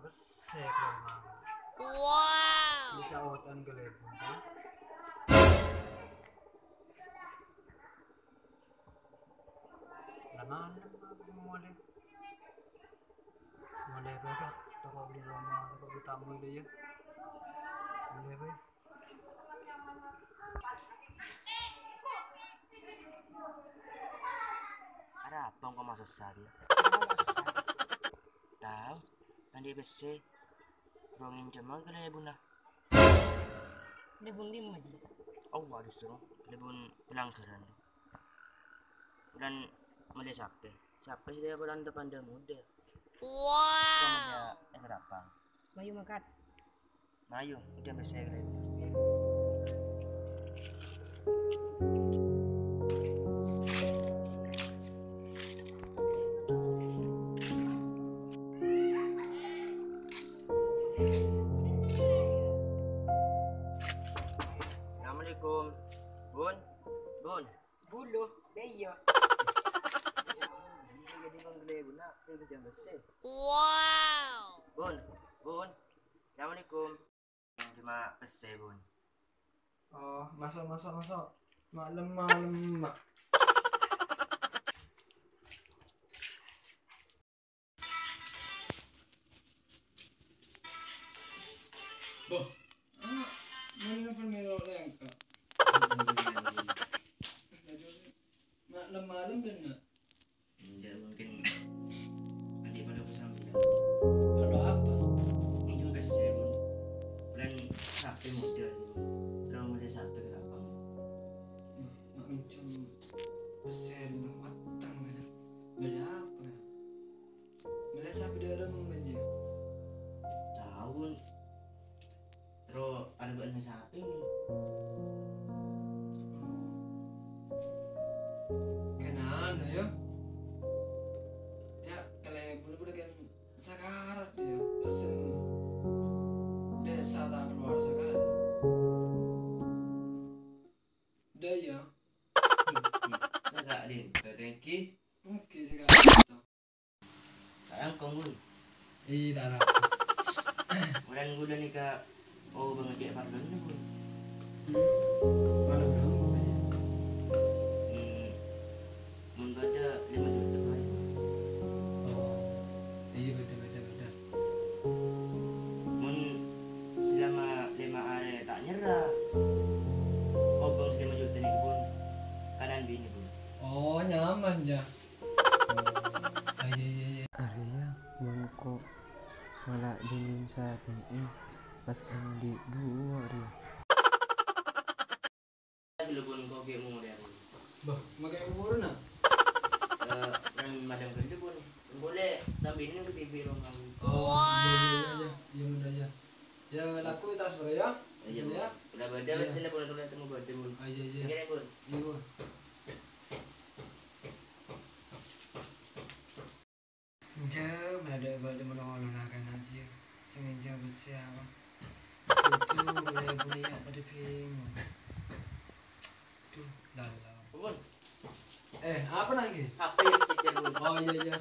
besek memang. Wow. Bisa otan gelebung kan. Naman mulai. Mulai baga. Toko beli rumah, toko beli tamu itu ya. Mulai baga. Ada apa kau masuk sana? Tahu, nanti besi. Rongin Jamal ke lebuna. Lebun lima ji. Oh, ada suruh lebun pelanggaran. Bulan mulai siapa? Siapa sih dia bulan depan dia muda? Wow. Kamu dia berapa? Bayu makat. Mayu, dia besi ke lebuna. Assalamualaikum, Bun. Bun. Bulu. Beyo. Jadi bang lebuna, dia bisa besi. Wow. Bun, Bun. Assalamualaikum. Cuma besi, Bun. Oh, masuk. Malam. Boh, mana permero lengka? Malam benar. Tidak mungkin nanti pada pesan bilang. Ada apa? Ini besi, Bun. Bulan Sabtu model. Terus mulai Sabtu ke lapang. Macam besar matang kan? Beda apa? Beda siapa dia orang aja? Tahun. Terus ada bahan sapi nih. Kenapa ya? Ya kalau boleh kan sakarat dia pesen desa tak keluar sekali. Daya. Sagak din. Tengki. Oke sekali. Sayang kong Bun. Tak ada. Bulan gula nih kak. Oh banget dia parlan nih Bun. Mana belum aja. Mun bada 5 juta baik. Oh, iya betul. Mun selama 5 hari tak nyerah. Oh bang 5 juta nih Bun. Kanan bini Bun. Oh nyaman ja. Iya. Arya mangko malah dingin sapi pas Andi dua dia. Dulu Bun kau kayak mau dia Bun. Bah, makai umur na. Kan macam kerja Bun. Boleh tambahin ke TV rumah Bun. Oh, iya mudah ya. Ya laku transfer ya. Iya Bisa ya. Udah beda mesinnya Bun tulis temu bada Bun. Iya. Gini Bun. Iya. Bu. Ada balik menolong akan aja. Sengaja besar. Itu boleh punya pada bingung. Tuh, lala. Bun. Apa lagi? HP yang kecil Bun. Oh iya.